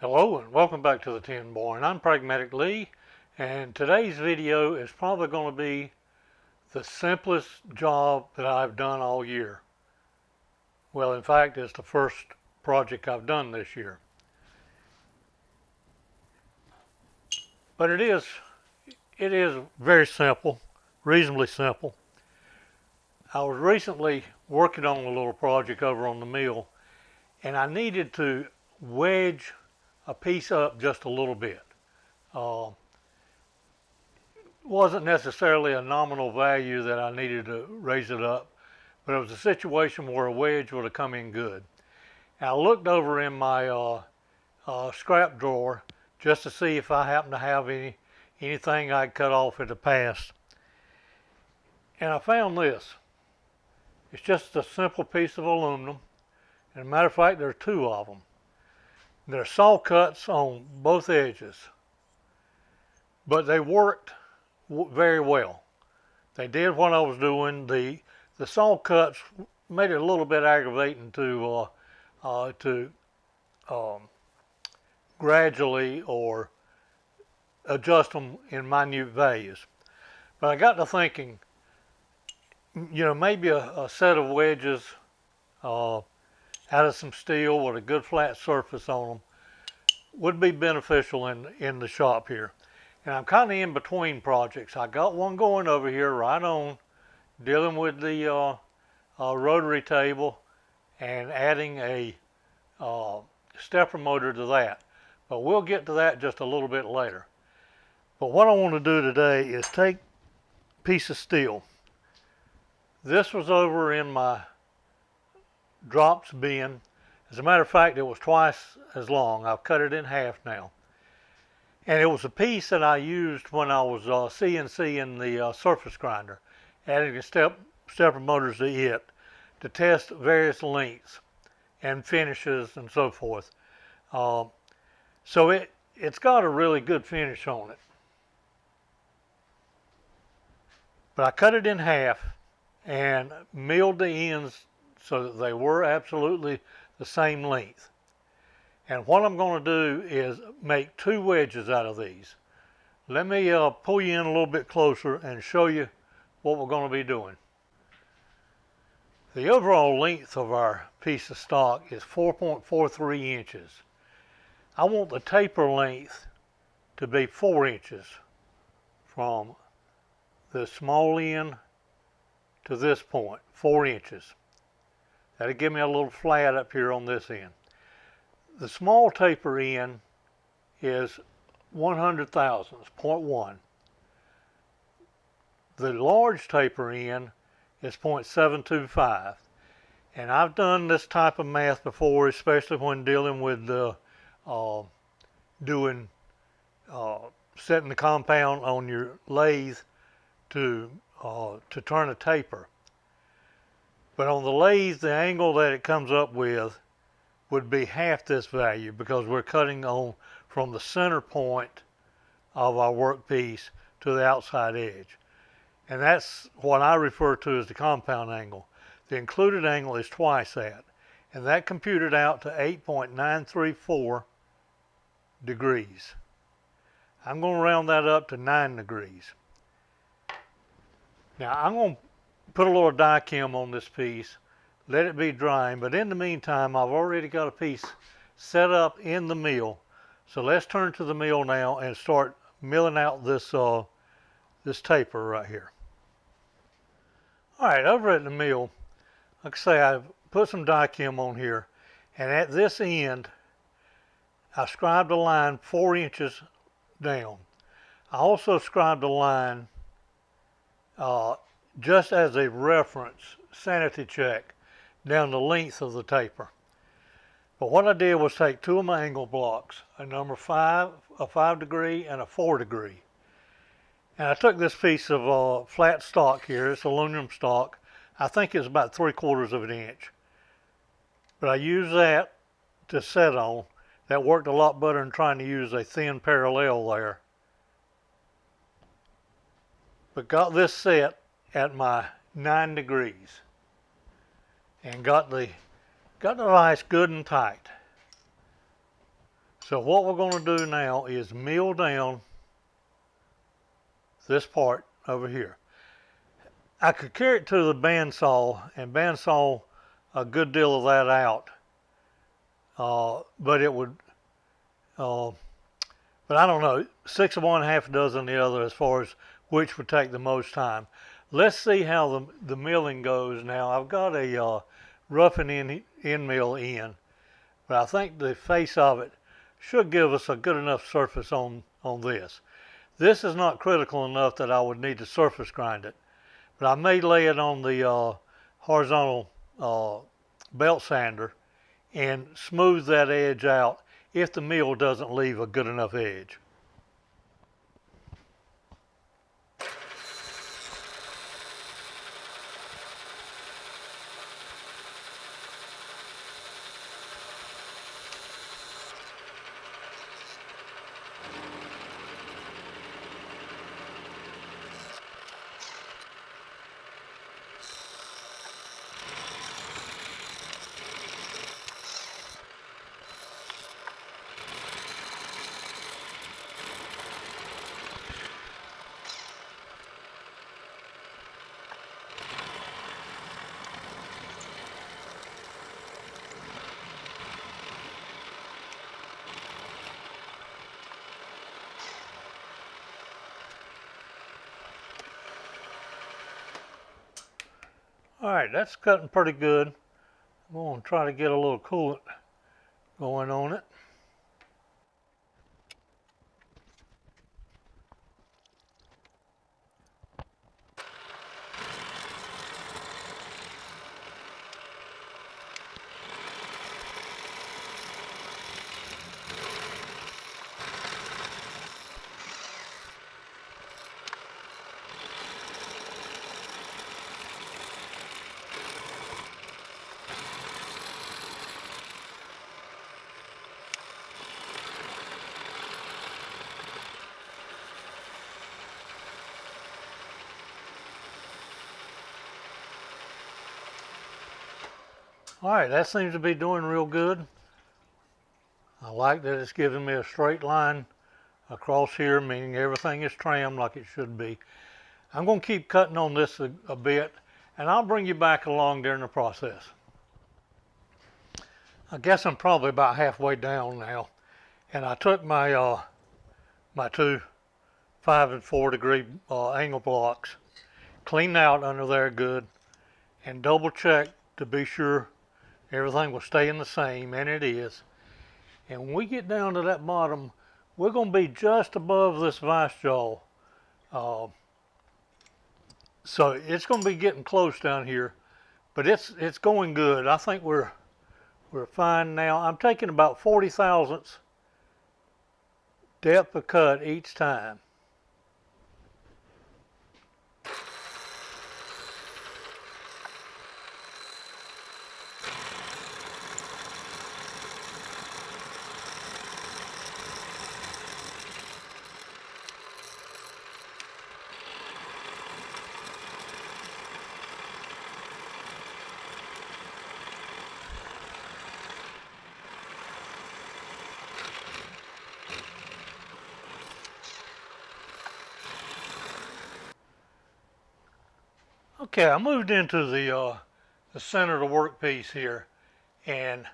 Hello and welcome back to the Tin Barn. I'm Pragmatic Lee, and today's video is probably going to be the simplest job that I've done all year. Well, in fact, it's the first project I've done this year. But it is very simple, reasonably simple. I was recently working on a little project over on the mill, and I needed to wedge a piece up just a little bit. Wasn't necessarily a nominal value that I needed to raise it up, but it was a situation where a wedge would have come in good. And I looked over in my scrap drawer just to see if I happened to have anything I'd cut off in the past. And I found this. It's just a simple piece of aluminum. And as a matter of fact, there are two of them. They're saw cuts on both edges, but they worked very well. They did what I was doing. The saw cuts made it a little bit aggravating to gradually or adjust them in minute values. But I got to thinking, maybe a set of wedges out of some steel with a good flat surface on them would be beneficial in the shop here. And I'm kind of in between projects. I got one going over here right on, dealing with the rotary table and adding a stepper motor to that. But we'll get to that just a little bit later. But what I want to do today is take a piece of steel. This was over in my drops bin. As a matter of fact, it was twice as long. I've cut it in half now. And it was a piece that I used when I was CNCing the surface grinder, adding the stepper motors to it to test various lengths and finishes and so forth. So it's got a really good finish on it. But I cut it in half and milled the ends so that they were absolutely the same length. And what I'm going to do is make two wedges out of these. Let me pull you in a little bit closer and show you what we're going to be doing. The overall length of our piece of stock is 4.43 inches. I want the taper length to be 4 inches from the small end to this point, 4 inches. That'll give me a little flat up here on this end. The small taper end is 100 thousandths, 0.1. The large taper end is 0.725. And I've done this type of math before, especially when dealing with setting the compound on your lathe to turn a taper. But on the lathe, the angle that it comes up with would be half this value because we're cutting on from the center point of our workpiece to the outside edge. And that's what I refer to as the compound angle. The included angle is twice that. And that computed out to 8.934 degrees. I'm going to round that up to 9 degrees. Now I'm going to put a little die chem on this piece, let it be drying, but in the meantime I've already got a piece set up in the mill. So let's turn to the mill now and start milling out this this taper right here. Alright, over at the mill, like I say, I've put some die chem on here, and at this end I scribed a line 4 inches down. I also scribed a line just as a reference, sanity check, down the length of the taper. But what I did was take two of my angle blocks, a number 5, a 5 degree, and a 4 degree. And I took this piece of flat stock here, it's aluminum stock. I think it's about 3/4 of an inch. But I used that to set on. That worked a lot better than trying to use a thin parallel there. But got this set at my 9 degrees and got the vise good and tight. So what we're going to do now is mill down this part over here. I could carry it to the bandsaw and bandsaw a good deal of that out, but it would, but I don't know, 6 of one, half a dozen the other as far as which would take the most time. Let's see how the milling goes now. I've got a roughing in mill in, but I think the face of it should give us a good enough surface on this. This is not critical enough that I would need to surface grind it, but I may lay it on the horizontal belt sander and smooth that edge out if the mill doesn't leave a good enough edge. All right, that's cutting pretty good. I'm going to try to get a little coolant going on it. All right, that seems to be doing real good. I like that it's giving me a straight line across here, meaning everything is trimmed like it should be. I'm going to keep cutting on this a bit, and I'll bring you back along during the process. I guess I'm probably about halfway down now, and I took my my two 5 and 4 degree angle blocks, cleaned out under there good, and double checked to be sure everything was staying the same, and it is. And when we get down to that bottom, we're going to be just above this vice jaw. So it's going to be getting close down here, but it's going good. I think we're fine now. I'm taking about 40 thousandths depth of cut each time. Okay, I moved into the center of the workpiece here, and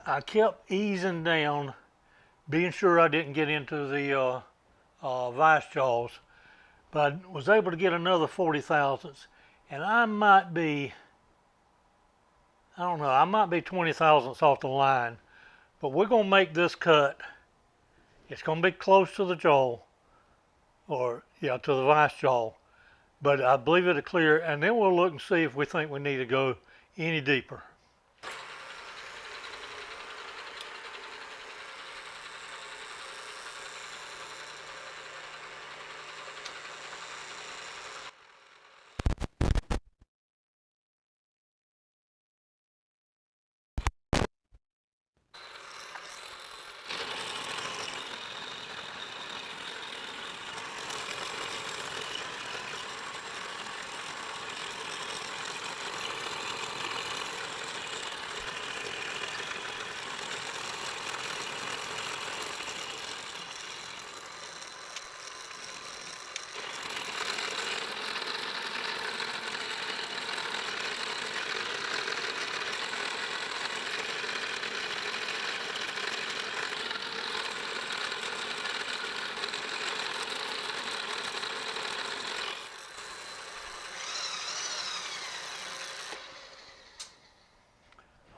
I kept easing down, being sure I didn't get into the vice jaws, but I was able to get another 40 thousandths, and I might be, I don't know, I might be 20 thousandths off the line, but we're going to make this cut. It's going to be close to the jaw, or yeah, to the vice jaw. But I believe it'll clear, and then we'll look and see if we think we need to go any deeper.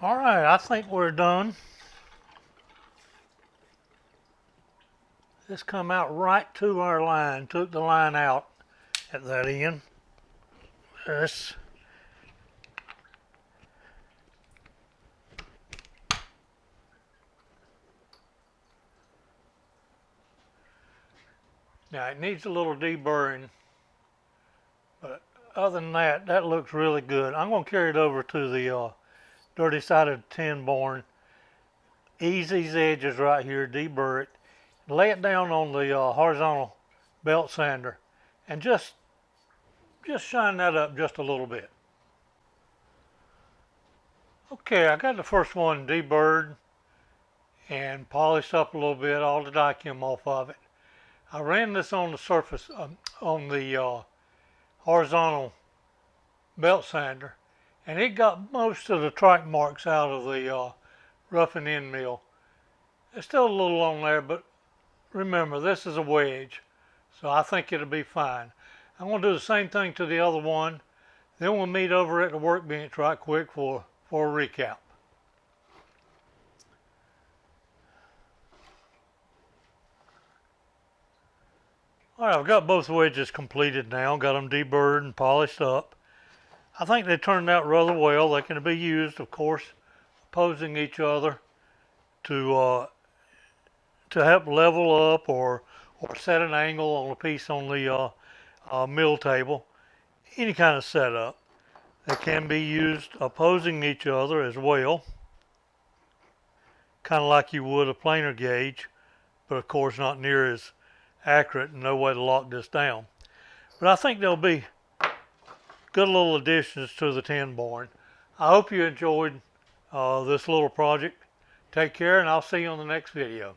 All right, I think we're done. This come out right to our line, took the line out at that end. This now it needs a little deburring, but other than that, that looks really good. I'm going to carry it over to the dirty sided tin board, ease these edges right here, deburr it, lay it down on the horizontal belt sander, and just shine that up just a little bit. Okay, I got the first one deburred and polished up a little bit, all the dye came off of it. I ran this on the surface, on the horizontal belt sander, and it got most of the track marks out of the rough and end mill. There's still a little on there, but remember, this is a wedge, so I think it'll be fine. I'm going to do the same thing to the other one, then we'll meet over at the workbench right quick for a recap. Alright, I've got both wedges completed now, got them deburred and polished up. I think they turned out rather well. They can be used, of course, opposing each other to help level up or set an angle on a piece on the mill table. Any kind of setup. They can be used opposing each other as well, kind of like you would a planer gauge, but of course not near as accurate and no way to lock this down. But I think they'll be good little additions to the tin barn. I hope you enjoyed this little project. Take care, and I'll see you on the next video.